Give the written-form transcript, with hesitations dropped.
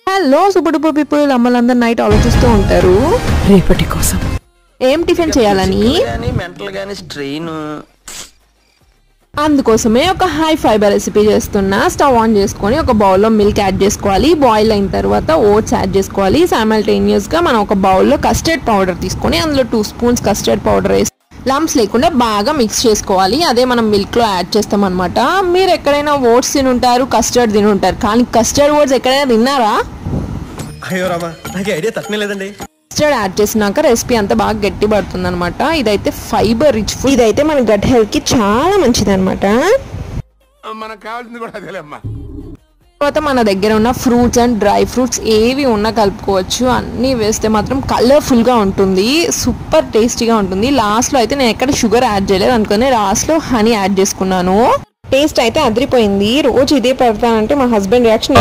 Hello super duper people, అమ్మలందరూ night ఆలోచిస్తూ ఉంటారు రేపటి కోసం ఏం టిఫిన్ చేయాలని. అందుకోసమే ఒక హై ఫైబర్ రెసిపీ చేస్తున్నా. స్టవ్ ఆన్ చేసుకొని ఒక బౌల్లో మిల్క్ యాడ్ చేసుకోవాలి. బాయిల్ అయిన తర్వాత ఓట్స్ యాడ్ చేసుకోవాలి. సైమల్టేనియస్ గా మనం ఒక బౌల్లో కస్టర్డ్ పౌడర్ తీసుకొని అందులో 2 స్పూన్స్ కస్టర్డ్ పౌడర్ వేసి లంప్స్ లేకుండా బాగా మిక్స్ చేసుకోవాలి. అదే మనం మిల్క్ లో యాడ్ చేస్తాం అనమాట. మీరు ఎక్కడైనా ఓట్స్ తినుంటారు, కస్టర్డ్ తినుంటారు, కానీ కస్టర్డ్ ఓట్స్ ఎక్కడైనా తిన్నారా? అయ్యో రామా, నాకు ఐడియా తక్కువ లేదండి. కస్టర్డ్ యాడ్ చేసినాక రెసిపీ అంతా బాగా గట్టి పడుతుంది అనమాట. ఇదైతే ఫైబర్ రిచ్ ఫుడ్. ఇదైతే మన గట్ హెల్త్ కి చాలా మంచిది అనమాట. తర్వాత మన దగ్గర ఉన్న ఫ్రూట్స్ అండ్ డ్రై ఫ్రూట్స్ ఏవి ఉన్నా కలుపుకోవచ్చు. అన్నీ వేస్తే మాత్రం కలర్ఫుల్ గా ఉంటుంది, సూపర్ టేస్టీగా ఉంటుంది. లాస్ట్ లో అయితే నేను ఎక్కడ షుగర్ యాడ్ చేయలేదు, అందుకని లాస్ట్ లో హనీ యాడ్ చేసుకున్నాను. టేస్ట్ అయితే అదిరిపోయింది. రోజు ఇదే పెడతానంటే మా హస్బెండ్ రియాక్షన్